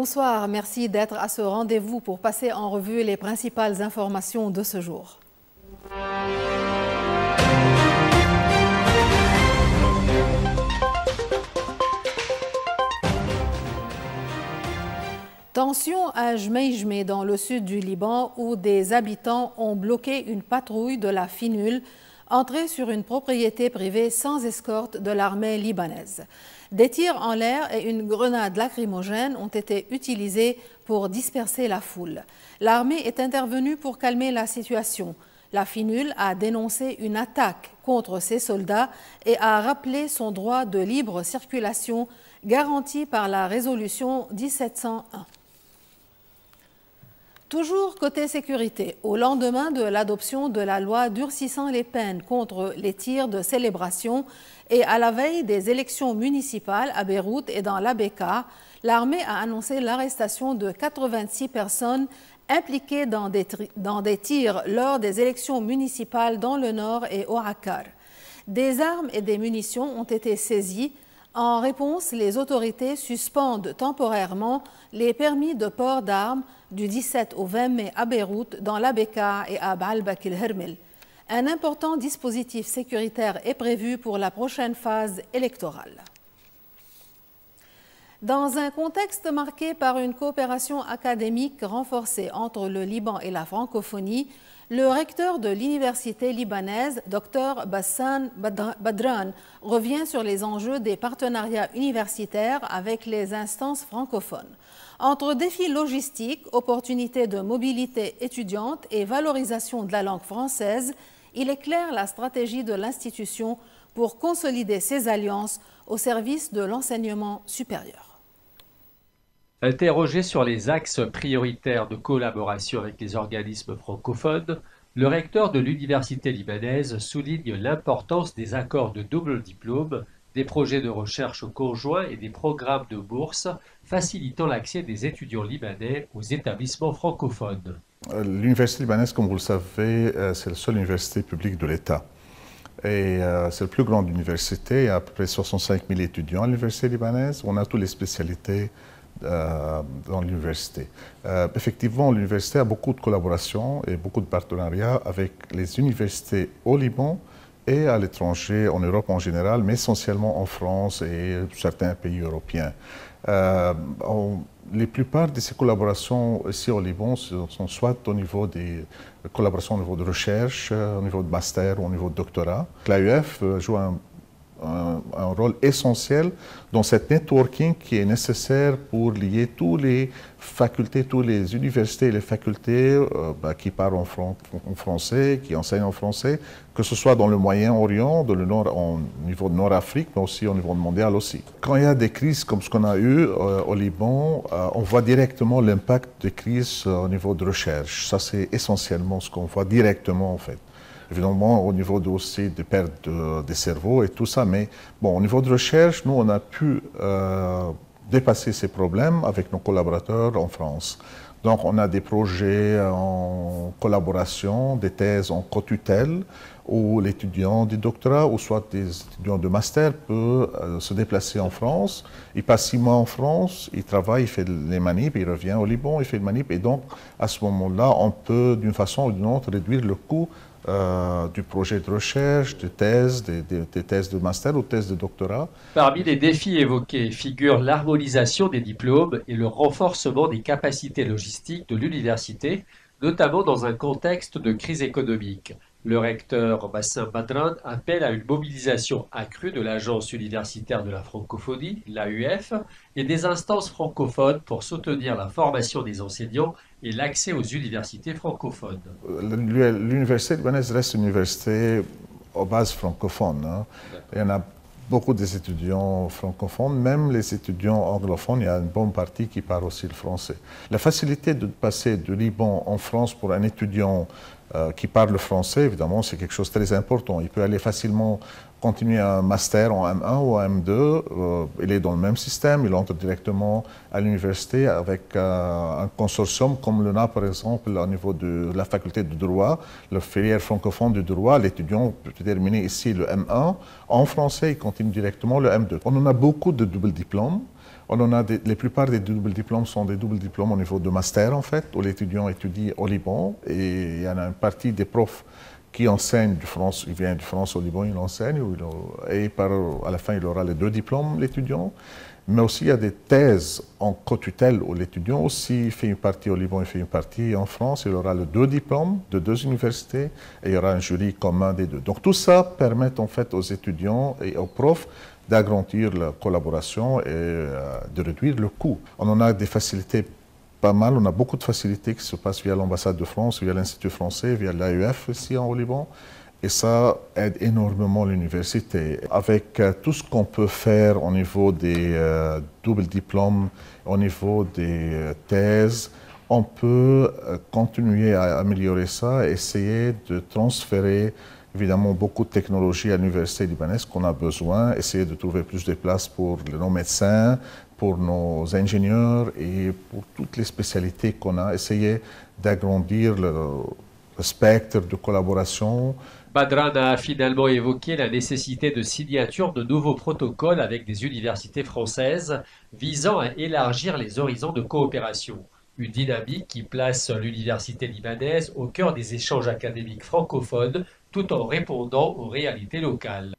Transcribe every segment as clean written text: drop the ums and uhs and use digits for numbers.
Bonsoir, merci d'être à ce rendez-vous pour passer en revue les principales informations de ce jour. Tension à Jmeijme dans le sud du Liban où des habitants ont bloqué une patrouille de la FINUL entrée sur une propriété privée sans escorte de l'armée libanaise. Des tirs en l'air et une grenade lacrymogène ont été utilisés pour disperser la foule. L'armée est intervenue pour calmer la situation. La FINUL a dénoncé une attaque contre ses soldats et a rappelé son droit de libre circulation garanti par la résolution 1701. Toujours côté sécurité, au lendemain de l'adoption de la loi durcissant les peines contre les tirs de célébration et à la veille des élections municipales à Beyrouth et dans l'Abeka, l'armée a annoncé l'arrestation de 86 personnes impliquées dans des tirs lors des élections municipales dans le nord et au Akkar. Des armes et des munitions ont été saisies. En réponse, les autorités suspendent temporairement les permis de port d'armes du 17 au 20 mai à Beyrouth, dans l'Abeka et à Baalbek el-Hermel. Un important dispositif sécuritaire est prévu pour la prochaine phase électorale. Dans un contexte marqué par une coopération académique renforcée entre le Liban et la francophonie, le recteur de l'université libanaise, Dr Bassam Badran, revient sur les enjeux des partenariats universitaires avec les instances francophones. Entre défis logistiques, opportunités de mobilité étudiante et valorisation de la langue française, il éclaire la stratégie de l'institution pour consolider ses alliances au service de l'enseignement supérieur. Interrogé sur les axes prioritaires de collaboration avec les organismes francophones, le recteur de l'université libanaise souligne l'importance des accords de double diplôme, des projets de recherche conjoints et des programmes de bourse facilitant l'accès des étudiants libanais aux établissements francophones. L'université libanaise, comme vous le savez, c'est la seule université publique de l'État. Et c'est la plus grande université, il y a à peu près 65 000 étudiants à l'université libanaise. On a toutes les spécialités dans l'université. Effectivement, l'université a beaucoup de collaborations et beaucoup de partenariats avec les universités au Liban et à l'étranger, en Europe en général, mais essentiellement en France et certains pays européens. La plupart de ces collaborations ici au Liban sont soit au niveau des collaborations au niveau de recherche, au niveau de master ou au niveau de doctorat. L'AUF joue un rôle essentiel dans cette networking qui est nécessaire pour lier toutes les facultés, toutes les universités et les facultés qui parlent en français, qui enseignent en français, que ce soit dans le Moyen-Orient, au niveau de Nord-Afrique, mais aussi au niveau mondial aussi. Quand il y a des crises comme ce qu'on a eu au Liban, on voit directement l'impact des crises au niveau de recherche. Ça, c'est essentiellement ce qu'on voit directement en fait. Évidemment, au niveau aussi des pertes des cerveaux et tout ça, mais bon, au niveau de recherche, nous, on a pu dépasser ces problèmes avec nos collaborateurs en France. Donc, on a des projets en collaboration, des thèses en co-tutelle, où l'étudiant du doctorat ou soit des étudiants de master peut se déplacer en France. Il passe 6 mois en France, il travaille, il fait les manips, il revient au Liban, il fait les manips. Et donc, à ce moment-là, on peut, d'une façon ou d'une autre, réduire le coût du projet de recherche, des thèses de master ou thèses de doctorat. Parmi les défis évoqués figurent l'harmonisation des diplômes et le renforcement des capacités logistiques de l'université, notamment dans un contexte de crise économique. Le recteur Bassam Badran appelle à une mobilisation accrue de l'Agence universitaire de la francophonie, l'AUF, et des instances francophones pour soutenir la formation des enseignants et l'accès aux universités francophones. L'université libanaise reste une université aux bases francophones. Hein. Il y en a beaucoup des étudiants francophones, même les étudiants anglophones, il y a une bonne partie qui parle aussi le français. La facilité de passer du Liban en France pour un étudiant qui parle le français, évidemment, c'est quelque chose de très important. Il peut aller facilement continuer un master en M1 ou en M2. Il est dans le même système, il entre directement à l'université avec un consortium comme le a par exemple au niveau de la faculté de droit, le filière francophone du droit. L'étudiant peut terminer ici le M1. En français, il continue directement le M2. On en a beaucoup de double diplômes. On en a la plupart des doubles diplômes sont des doubles diplômes au niveau de master, en fait, où l'étudiant étudie au Liban. Et il y en a une partie des profs qui enseignent de France, il vient de France au Liban, il enseigne, et à la fin, il aura les deux diplômes, l'étudiant. Mais aussi, il y a des thèses en co-tutelle où l'étudiant aussi fait une partie au Liban et fait une partie en France. Il aura les deux diplômes de deux universités et il y aura un jury commun des deux. Donc tout ça permet en fait aux étudiants et aux profs d'agrandir la collaboration et de réduire le coût. On en a des facilités pas mal, on a beaucoup de facilités qui se passent via l'ambassade de France, via l'Institut français, via l'AEF ici au Liban. Et ça aide énormément l'université. Avec tout ce qu'on peut faire au niveau des doubles diplômes, au niveau des thèses, on peut continuer à améliorer ça et essayer de transférer évidemment beaucoup de technologies à l'université libanaise qu'on a besoin, essayer de trouver plus de places pour nos médecins, pour nos ingénieurs et pour toutes les spécialités qu'on a, essayer d'agrandir le spectre de collaboration. Badran a finalement évoqué la nécessité de signature de nouveaux protocoles avec des universités françaises visant à élargir les horizons de coopération. Une dynamique qui place l'université libanaise au cœur des échanges académiques francophones tout en répondant aux réalités locales.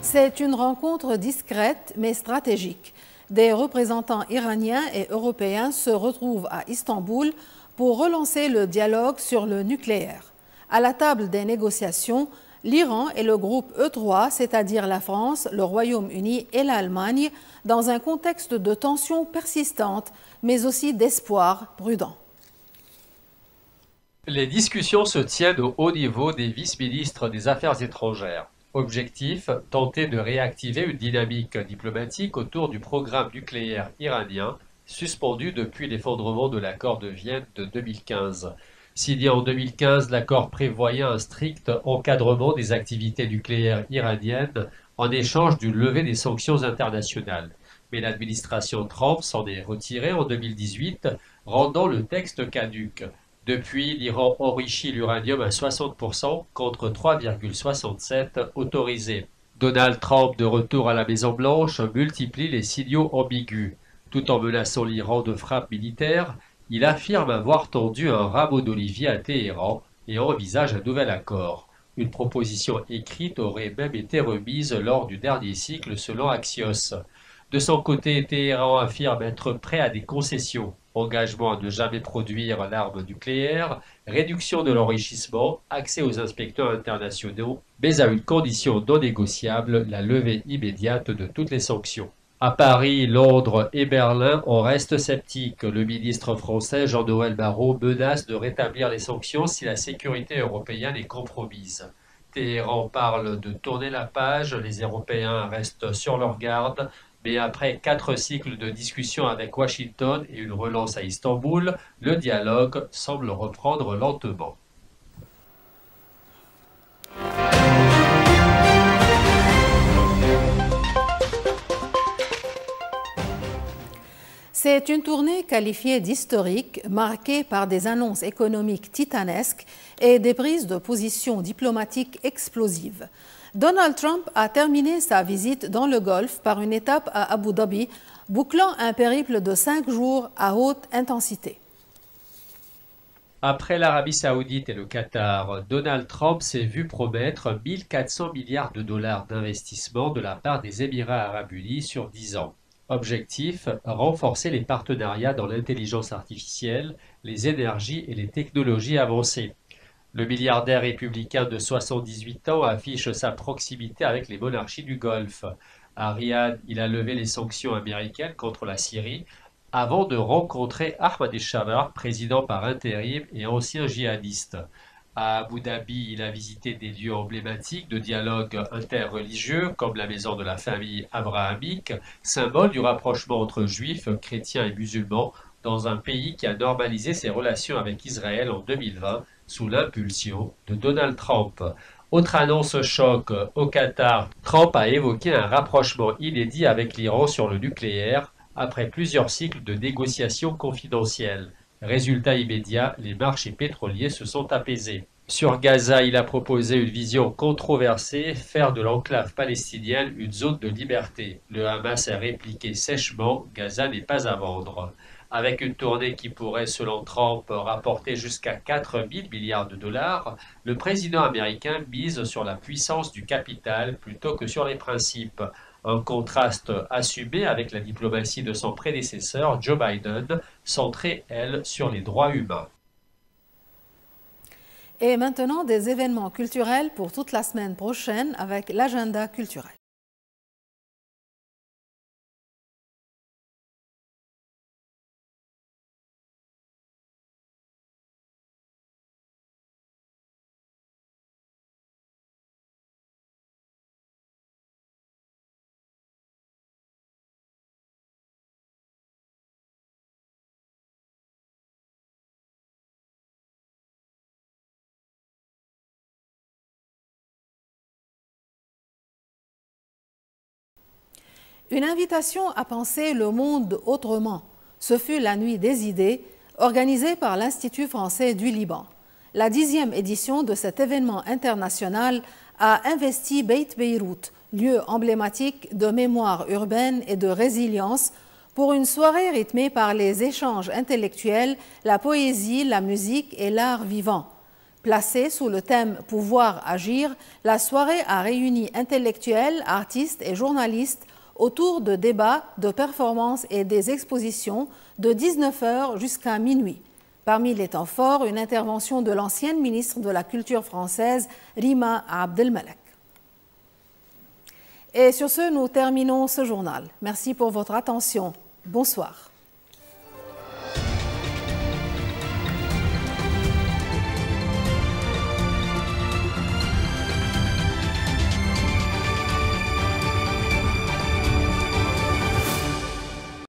C'est une rencontre discrète mais stratégique. Des représentants iraniens et européens se retrouvent à Istanbul pour relancer le dialogue sur le nucléaire. À la table des négociations, l'Iran et le groupe E3, c'est-à-dire la France, le Royaume-Uni et l'Allemagne, dans un contexte de tensions persistantes, mais aussi d'espoir prudent. Les discussions se tiennent au haut niveau des vice-ministres des Affaires étrangères. Objectif, tenter de réactiver une dynamique diplomatique autour du programme nucléaire iranien, suspendu depuis l'effondrement de l'accord de Vienne de 2015. Signé en 2015, l'accord prévoyait un strict encadrement des activités nucléaires iraniennes en échange d'une levée des sanctions internationales. Mais l'administration Trump s'en est retirée en 2018, rendant le texte caduc. Depuis, l'Iran enrichit l'uranium à 60% contre 3,67 autorisés. Donald Trump, de retour à la Maison-Blanche, multiplie les signaux ambigus. Tout en menaçant l'Iran de frappes militaires, il affirme avoir tendu un rameau d'olivier à Téhéran et envisage un nouvel accord. Une proposition écrite aurait même été remise lors du dernier cycle selon Axios. De son côté, Téhéran affirme être prêt à des concessions. Engagement à ne jamais produire l'arme nucléaire, réduction de l'enrichissement, accès aux inspecteurs internationaux, mais à une condition non négociable, la levée immédiate de toutes les sanctions. À Paris, Londres et Berlin, on reste sceptique. Le ministre français Jean-Noël Barrot menace de rétablir les sanctions si la sécurité européenne est compromise. Téhéran parle de tourner la page, les Européens restent sur leur garde. Mais après 4 cycles de discussions avec Washington et une relance à Istanbul, le dialogue semble reprendre lentement. C'est une tournée qualifiée d'historique, marquée par des annonces économiques titanesques et des prises de position diplomatiques explosives. Donald Trump a terminé sa visite dans le Golfe par une étape à Abu Dhabi, bouclant un périple de 5 jours à haute intensité. Après l'Arabie Saoudite et le Qatar, Donald Trump s'est vu promettre 1400 milliards de dollars d'investissement de la part des Émirats arabes unis sur 10 ans. Objectif, renforcer les partenariats dans l'intelligence artificielle, les énergies et les technologies avancées. Le milliardaire républicain de 78 ans affiche sa proximité avec les monarchies du Golfe. À Riyad, il a levé les sanctions américaines contre la Syrie avant de rencontrer Ahmadinejad, président par intérim et ancien djihadiste. À Abu Dhabi, il a visité des lieux emblématiques de dialogue interreligieux comme la maison de la famille abrahamique, symbole du rapprochement entre juifs, chrétiens et musulmans dans un pays qui a normalisé ses relations avec Israël en 2020 sous l'impulsion de Donald Trump. Autre annonce choc, au Qatar, Trump a évoqué un rapprochement inédit avec l'Iran sur le nucléaire après plusieurs cycles de négociations confidentielles. Résultat immédiat, les marchés pétroliers se sont apaisés. Sur Gaza, il a proposé une vision controversée, faire de l'enclave palestinienne une zone de liberté. Le Hamas a répliqué sèchement, Gaza n'est pas à vendre. Avec une tournée qui pourrait, selon Trump, rapporter jusqu'à 4 000 milliards de dollars, le président américain mise sur la puissance du capital plutôt que sur les principes. Un contraste assumé avec la diplomatie de son prédécesseur, Joe Biden, centrée, elle, sur les droits humains. Et maintenant, des événements culturels pour toute la semaine prochaine avec l'agenda culturel. Une invitation à penser le monde autrement. Ce fut la Nuit des idées, organisée par l'Institut français du Liban. La 10e édition de cet événement international a investi Beit Beyrouth, lieu emblématique de mémoire urbaine et de résilience, pour une soirée rythmée par les échanges intellectuels, la poésie, la musique et l'art vivant. Placée sous le thème « Pouvoir agir », la soirée a réuni intellectuels, artistes et journalistes autour de débats, de performances et des expositions de 19h jusqu'à minuit. Parmi les temps forts, une intervention de l'ancienne ministre de la Culture française, Rima Abdelmalek. Et sur ce, nous terminons ce journal. Merci pour votre attention. Bonsoir.